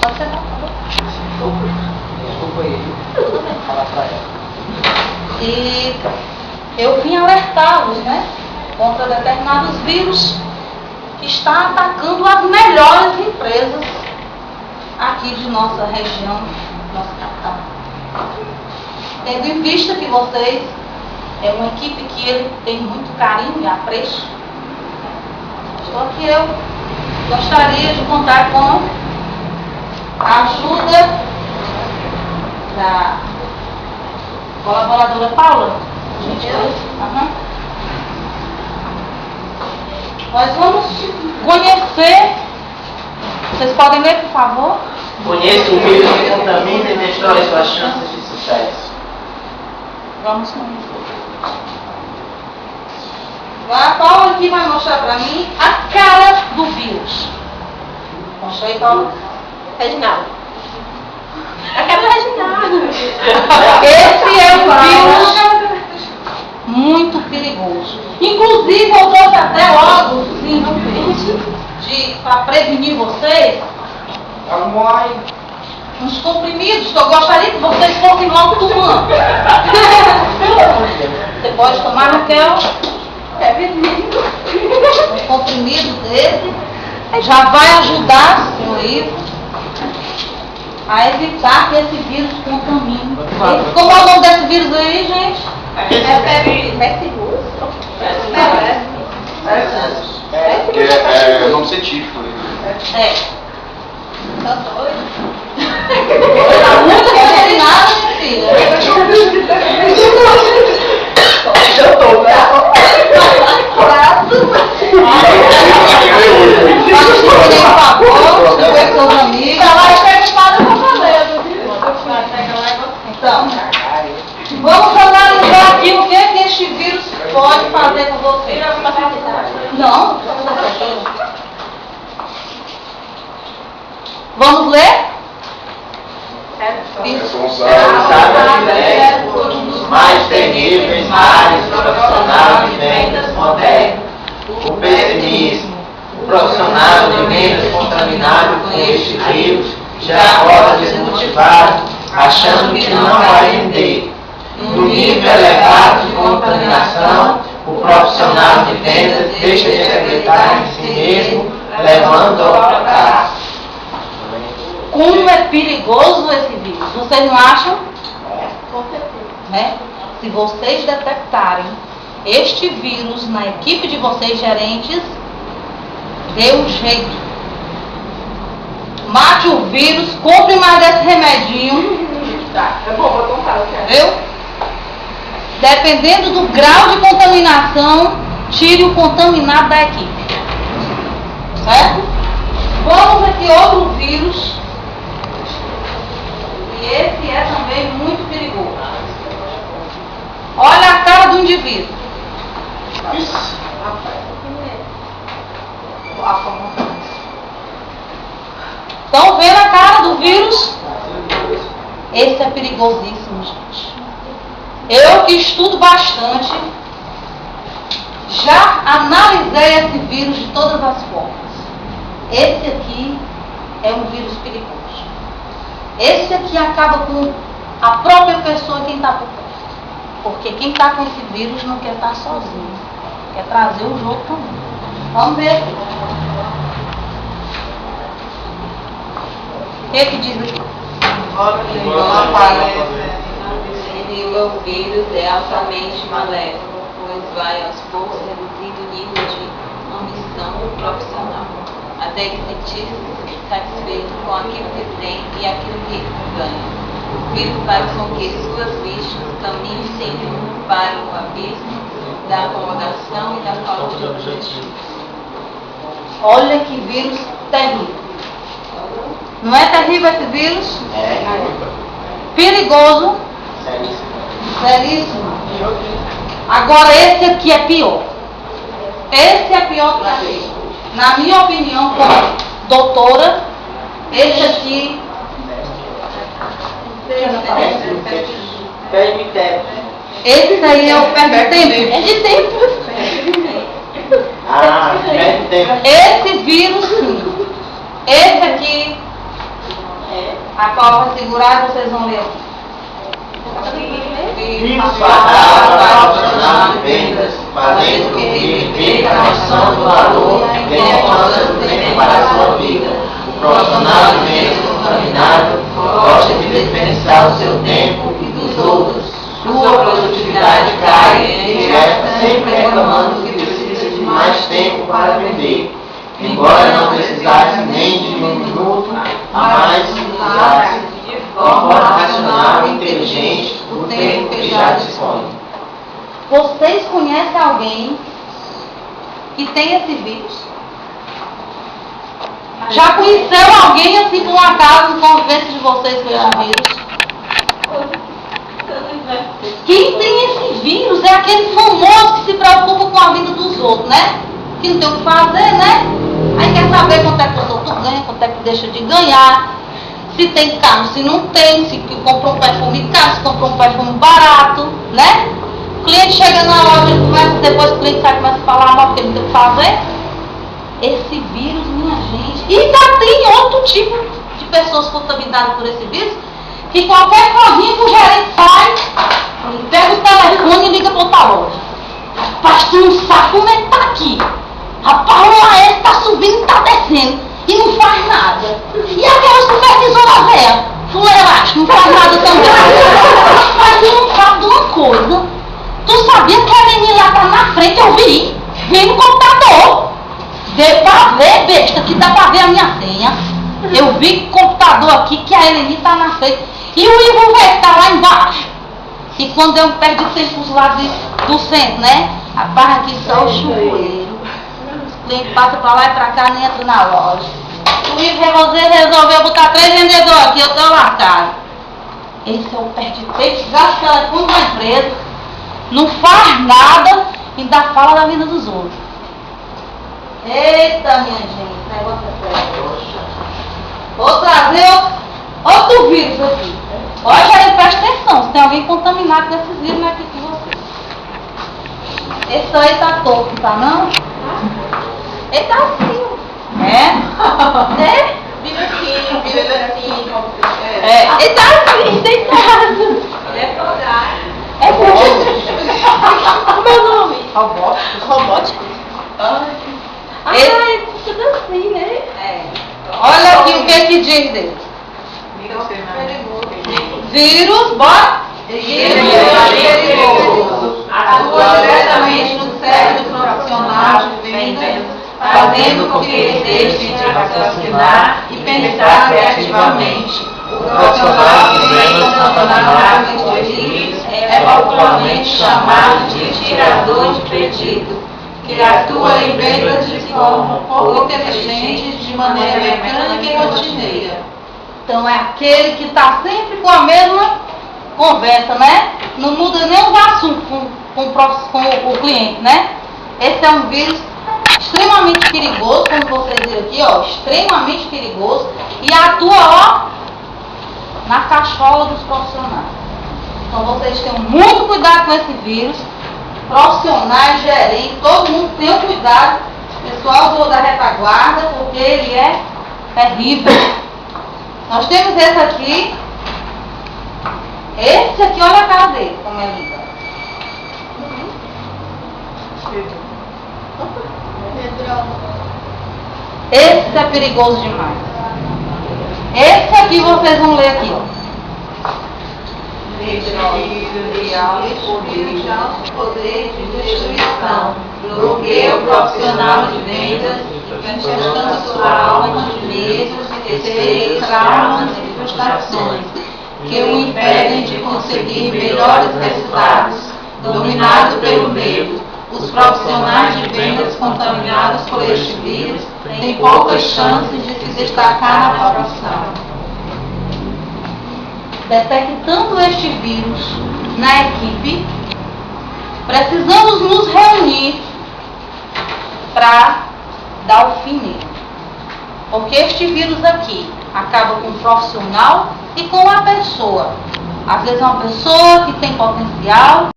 Pode sentar, por favor. Desculpa aí. Tudo bem. Fala pra ela. E eu vim alertá-los, né? Contra determinados vírus que está atacando as melhores empresas aqui de nossa região, nossa capital. Tendo em vista que vocês é uma equipe que ele tem muito carinho e apreço, estou aqui, eu gostaria de contar com a ajuda da colaboradora Paula. Nós vamos conhecer. Vocês podem ler, por favor? Conheça o vírus que contamina e destrói suas chances de sucesso. Vamos conhecer. A Paula aqui vai mostrar para mim a cara do vírus. Mostra aí, Paula. Reginaldo. A cara do Reginaldo. Esse é um vírus muito perigoso. Inclusive, eu trouxe até logo para prevenir vocês uns comprimidos que eu gostaria que vocês fossem logo tomando. Você pode tomar, Raquel? É veneno. Um comprimido desse já vai ajudar, senhor Ivo, a evitar que esse vírus contamine. Como é o nome desse vírus aí, gente? É nome científico. É. Tá doido? Tá muito contaminado, minha filha. Eu tô, Por favor, você com seus amigos. Ela vai preocupada com a galera. Então, vamos analisar aqui o que este vírus pode fazer com você. Não. Vamos ler? Um dos mais terríveis males do profissional de vendas moderno. O pessimismo. O profissional de vendas contaminado com este vírus já acorda desmotivado, achando que não vai vender. No nível elevado de contaminação, o profissional de vendas deixa de acreditar em si mesmo, levando ao fracasso. Como é perigoso esse vírus? Vocês não acham? Com certeza. Né? Se vocês detectarem este vírus na equipe de vocês, gerentes, dê um jeito. Mate o vírus, compre mais desse remedinho. Tá, é bom, vou comprar, eu quero. Viu? Dependendo do grau de contaminação, tire o contaminado da equipe. Certo? Vamos aqui outro vírus. E esse é também muito perigoso. Olha a cara do indivíduo. Estão vendo a cara do vírus? Esse é perigosíssimo, gente. Eu que estudo bastante, já analisei esse vírus de todas as formas. Esse aqui é um vírus perigoso. Esse aqui acaba com a própria pessoa quem está por perto. Porque quem está com esse vírus não quer estar sozinho. Quer trazer o jogo também. Vamos ver. O que diz aqui? O vírus é altamente maléfico, pois vai aos poucos reduzindo o nível de ambição do profissional, até que sentir-se satisfeito com aquilo que tem e aquilo que ganha. O vírus faz com que suas vítimas caminhem sem rumo para o abismo da acomodação e da falta de objetivo. Olha que vírus terrível. Não é terrível esse vírus? Perigoso. Seríssimo. Agora esse aqui é pior. Esse é pior que aquele. Na minha opinião, como doutora, esse aqui. Esse daí é o perde tempo. É de tempo. Perde tempo. Esse vírus sim. Esse aqui A qual vai segurar e vocês vão ler aqui. Vírus fatal profissional de vendas, fazendo com que perca a noção do valor e importância do tempo para a sua vida. O profissional de vendas contaminado gosta de desperdiçar o seu tempo e dos outros. Sua produtividade cai e resta sempre reclamando que precisa de mais tempo para vender. Embora não precisasse nem de um minuto a mais, usasse de forma racional e inteligente o tempo que já dispõe. Vocês conhecem alguém que tem esse vírus? Já conheceu alguém assim por um acaso no convívio de vocês com esse vírus? Quem tem esse vírus é aquele famoso que se preocupa com a vida dos outros, né? Que não tem o que fazer, né? Aí quer saber quanto é que os outros ganham, quanto é que deixa de ganhar, se tem carro, se não tem, se comprou um perfume caro, se comprou um perfume barato, né? O cliente chega na loja, depois o cliente sai e começa a falar mal porque não tem o que fazer. Esse vírus, minha gente, e ainda tem outro tipo de pessoas contaminadas por esse vírus, que qualquer coisinha que o gerente faz, pega o telefone e liga para outra loja. Rapaz, tu não sabe como é que tá aqui. Rapaz, o Laércio tá subindo e tá descendo e não faz nada. E aquela supervisora velha, fuleiracha, não faz nada também. Mas tu não sabe de uma coisa. Tu sabia que a menina lá tá na frente, eu vi. Vem no computador. Veio pra ver, besta, que dá pra ver a minha senha. Eu vi o computador aqui que a Eleni tá na frente. E o Ivo velho tá lá embaixo. E quando eu perdi tempo dos lados do centro, né? Rapaz, aqui só o chuveiro. O cliente passa pra lá e pra cá, nem entra na loja. O Ivo resolveu botar 3 vendedores aqui, eu tô lascado. Esse é o perde-tempo, gasta o telefone da empresa, não faz nada e ainda fala da vida dos outros. Eita, minha gente, o negócio é sério. Vou trazer outro vírus aqui. Olha, aí, presta atenção, se tem alguém contaminado com esses vírus aqui com vocês. Esse aí tá torto, tá não? Ele tá assim. É? Vira assim. Ele tá assim, deitado. É florar. É O meu nome? Robótico. Ai, tudo assim, né? É. Olha aqui o que diz dele. Vírus, bora. Atua diretamente no cérebro profissional de vendas, fazendo com que ele deixe de raciocinar e pensar criativamente. O profissional de vendas contaminado com vírus é popularmente chamado de tirador de pedido, que atua em vendas de forma pouco inteligente, de maneira mecânica e rotineira. Então é aquele que está sempre com a mesma conversa, né? Não muda nem os assuntos com o cliente, né? Esse é um vírus extremamente perigoso, como vocês viram aqui, ó, extremamente perigoso, e atua, ó, na cachola dos profissionais. Então vocês tenham muito cuidado com esse vírus, profissionais, gerentes, todo mundo tenha cuidado, pessoal da retaguarda, porque ele é terrível. Nós temos esse aqui, olha a cara dele, como é linda. Esse é perigoso demais. Esse aqui vocês vão ler aqui, ó. Poder de destruição, bloqueia o profissional de vendas, infestando sua alma de medos, receios, traumas e frustrações, que o impedem de conseguir melhores resultados. Dominado pelo medo, os profissionais de vendas contaminados por este vírus têm poucas chances de se destacar na profissão. Detectando este vírus na equipe, precisamos nos reunir para dar o fim nele. Porque este vírus aqui acaba com o profissional e com a pessoa. Às vezes é uma pessoa que tem potencial,